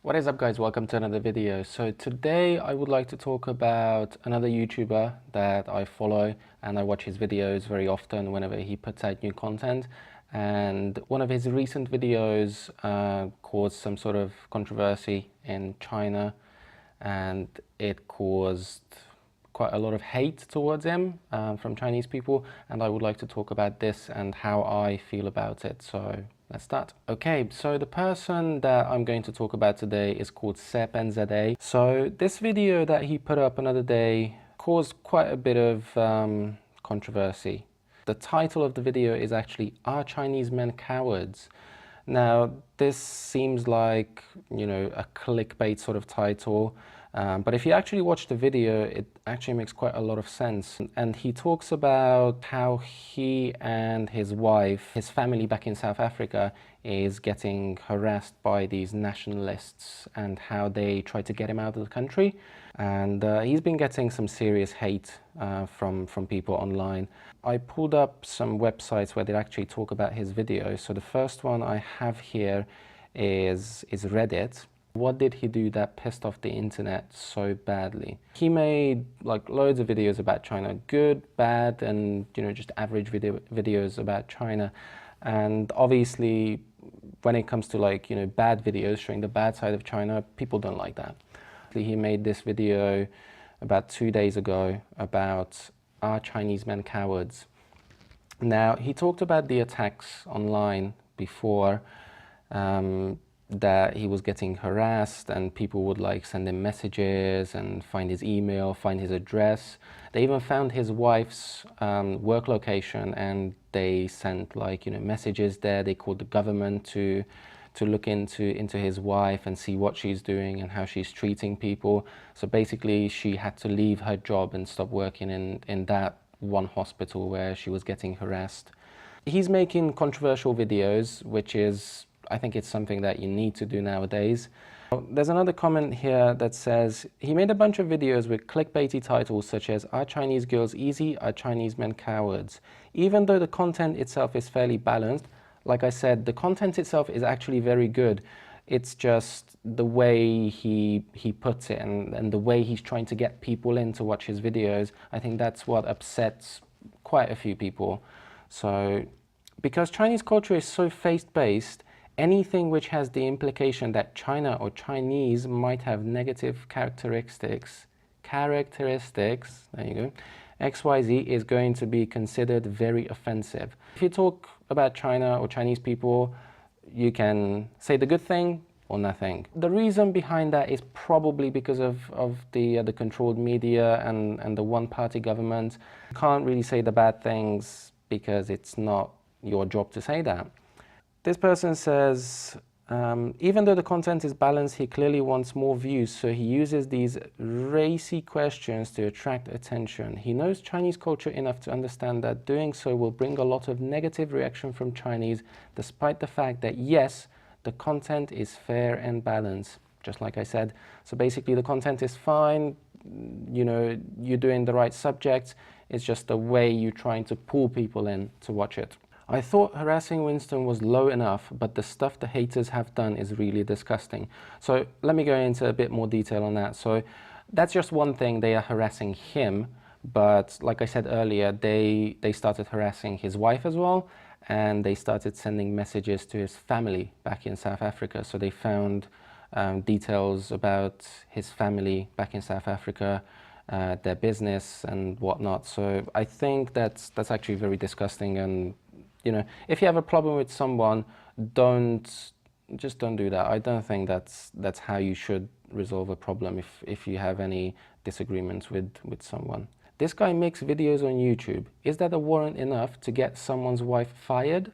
What is up, guys? Welcome to another video. So today I would like to talk about another YouTuber that I follow, and I watch his videos very often whenever he puts out new content. And one of his recent videos caused some sort of controversy in China, and it caused quite a lot of hate towards him from Chinese people, and I would like to talk about this and how I feel about it. So let's start. Okay, so the person that I'm going to talk about today is called serpentZA. So this video that he put up another day caused quite a bit of controversy. The title of the video is actually, "Are Chinese Men Cowards?" Now, this seems like, a clickbait sort of title, but if you actually watch the video, it actually makes quite a lot of sense. And he talks about how he and his wife, his family back in South Africa, is getting harassed by these nationalists and how they try to get him out of the country. And he's been getting some serious hate from people online. I pulled up some websites where they actually talk about his videos. So the first one I have here is Reddit. What did he do that pissed off the internet so badly? He made like loads of videos about China, good, bad, and just average videos about China. And obviously, when it comes to bad videos showing the bad side of China, people don't like that. He made this video about 2 days ago about, "Are Chinese men cowards?" Now, he talked about the attacks online before, that he was getting harassed and people would send him messages and find his email, find his address. They even found his wife's work location, and they sent messages there. They called the government to look into his wife and see what she's doing and how she's treating people. So basically she had to leave her job and stop working in that one hospital where she was getting harassed. He's making controversial videos, which is, I think it's something that you need to do nowadays. There's another comment here that says, he made a bunch of videos with clickbaity titles such as, "Are Chinese girls easy? Are Chinese men cowards?" Even though the content itself is fairly balanced, like I said, the content itself is actually very good. It's just the way he puts it and the way he's trying to get people in to watch his videos. I think that's what upsets quite a few people. So, because Chinese culture is so faith-based, anything which has the implication that China or Chinese might have negative characteristics, there you go, XYZ, is going to be considered very offensive. If you talk about China or Chinese people, you can say the good thing or nothing. The reason behind that is probably because of the controlled media and the one-party government. You can't really say the bad things because it's not your job to say that. This person says, even though the content is balanced, he clearly wants more views, so he uses these racy questions to attract attention. He knows Chinese culture enough to understand that doing so will bring a lot of negative reaction from Chinese, despite the fact that, yes, the content is fair and balanced, just like I said. So basically the content is fine, you're doing the right subject, it's just the way you're trying to pull people in to watch it. I thought harassing Winston was low enough, but the stuff the haters have done is really disgusting. So let me go into a bit more detail on that. So that's just one thing, they are harassing him, but like I said earlier, they started harassing his wife as well, and they started sending messages to his family back in South Africa. So they found details about his family back in South Africa, their business and whatnot. So I think that's actually very disgusting, and if you have a problem with someone, just don't do that. I don't think that's how you should resolve a problem if you have any disagreements with someone. This guy makes videos on YouTube. Is that a warrant enough to get someone's wife fired?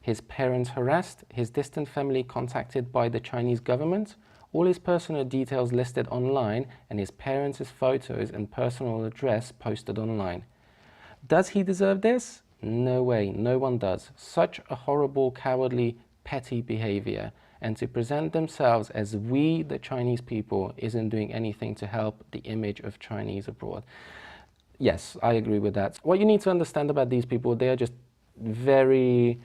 His parents harassed? His distant family contacted by the Chinese government? All his personal details listed online, and his parents' photos and personal address posted online. Does he deserve this? No way, no one does. Such a horrible, cowardly, petty behavior. And to present themselves as we, the Chinese people, isn't doing anything to help the image of Chinese abroad. Yes, I agree with that. What you need to understand about these people, they are just very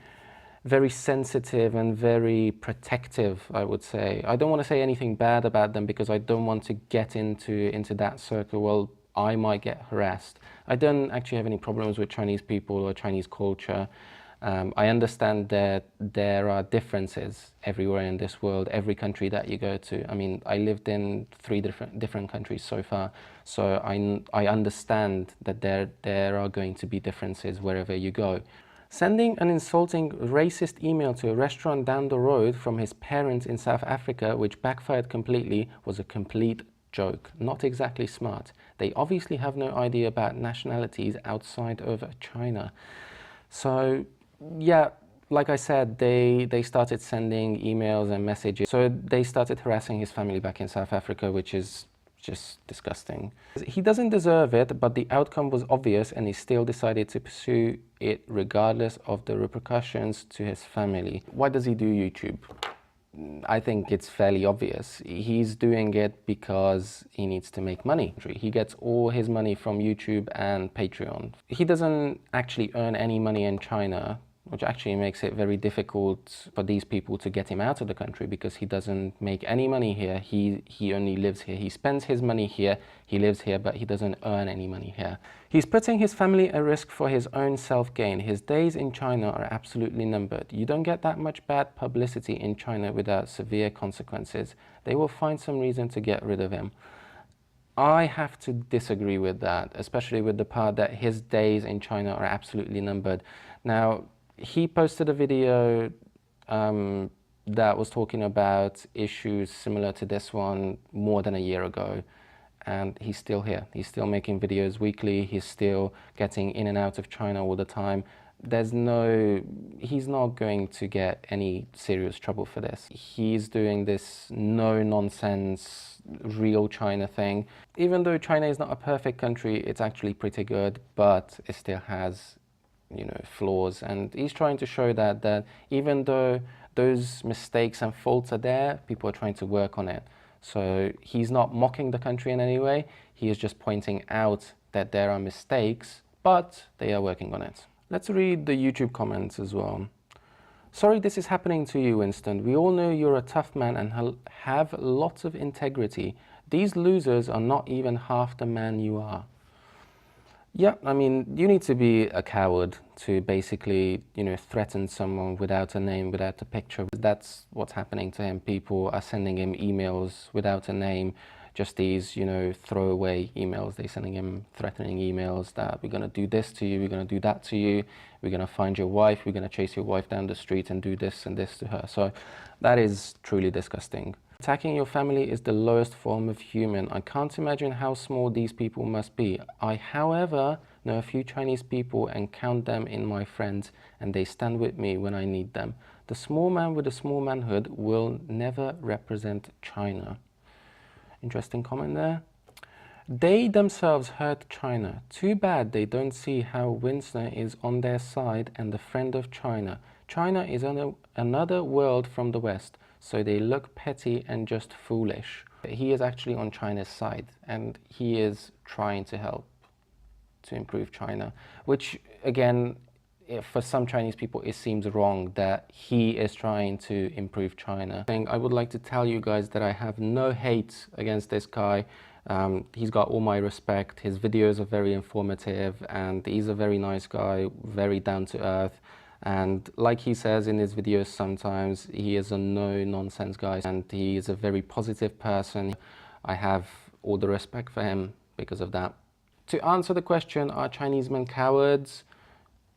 very sensitive and very protective, I would say. I don't want to say anything bad about them because I don't want to get into that circle. Well, I might get harassed. I don't actually have any problems with Chinese people or Chinese culture. I understand that there are differences everywhere in this world, every country that you go to. I mean, I lived in 3 different countries so far, so I understand that there are going to be differences wherever you go. Sending an insulting racist email to a restaurant down the road from his parents in South Africa, which backfired completely, was a complete joke. Not exactly smart. They obviously have no idea about nationalities outside of China. So, yeah, like I said, they started sending emails and messages. So they started harassing his family back in South Africa, which is just disgusting. He doesn't deserve it, but the outcome was obvious and he still decided to pursue it regardless of the repercussions to his family. Why does he do YouTube? I think it's fairly obvious. He's doing it because he needs to make money. He gets all his money from YouTube and Patreon. He doesn't actually earn any money in China, which actually makes it very difficult for these people to get him out of the country because he doesn't make any money here. He only lives here. He spends his money here, he lives here, but he doesn't earn any money here. He's putting his family at risk for his own self-gain. His days in China are absolutely numbered. You don't get that much bad publicity in China without severe consequences. They will find some reason to get rid of him. I have to disagree with that, especially with the part that his days in China are absolutely numbered. Now, he posted a video that was talking about issues similar to this one more than a year ago, and he's still here. He's still making videos weekly. He's still getting in and out of China all the time. He's not going to get any serious trouble for this. He's doing this no-nonsense, real China thing. Even though China is not a perfect country, it's actually pretty good, but it still has, you know, flaws, and he's trying to show that even though those mistakes and faults are there, people are trying to work on it. So he's not mocking the country in any way, he is just pointing out that there are mistakes, but they are working on it. Let's read the YouTube comments as well. Sorry this is happening to you, Winston. We all know you're a tough man and have lots of integrity. These losers are not even half the man you are. Yeah, I mean, you need to be a coward to basically, you know, threaten someone without a name, without a picture. That's what's happening to him. People are sending him emails without a name, just these, you know, throwaway emails. They're sending him threatening emails that we're going to do this to you, we're going to do that to you, we're going to find your wife, we're going to chase your wife down the street and do this and this to her. So that is truly disgusting. Attacking your family is the lowest form of human. I can't imagine how small these people must be. I, however, know a few Chinese people and count them in my friends, and they stand with me when I need them. The small man with a small manhood will never represent China. Interesting comment there. They themselves hurt China. Too bad they don't see how Winston is on their side and the friend of China. China is another world from the West, so they look petty and just foolish. He is actually on China's side, and he is trying to help to improve China, which again, for some Chinese people, it seems wrong that he is trying to improve China. I would like to tell you guys that I have no hate against this guy. He's got all my respect. His videos are very informative, and he's a very nice guy, very down to earth. And like he says in his videos sometimes, he is a no-nonsense guy, and he is a very positive person. I have all the respect for him because of that. To answer the question, are Chinese men cowards?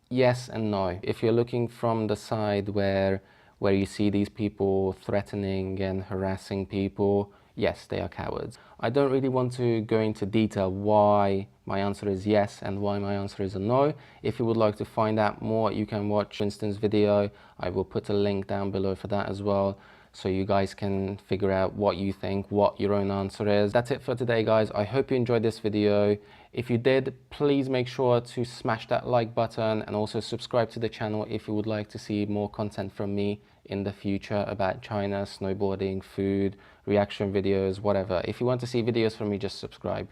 Yes and no. If you're looking from the side where you see these people threatening and harassing people, yes, they are cowards. I don't really want to go into detail why my answer is yes and why my answer is a no. If you would like to find out more, you can watch Winston's video. I will put a link down below for that as well, so you guys can figure out what you think, what your own answer is. That's it for today, guys. I hope you enjoyed this video. If you did, please make sure to smash that like button and also subscribe to the channel if you would like to see more content from me in the future about China, snowboarding, food, reaction videos, whatever. If you want to see videos from me, just subscribe.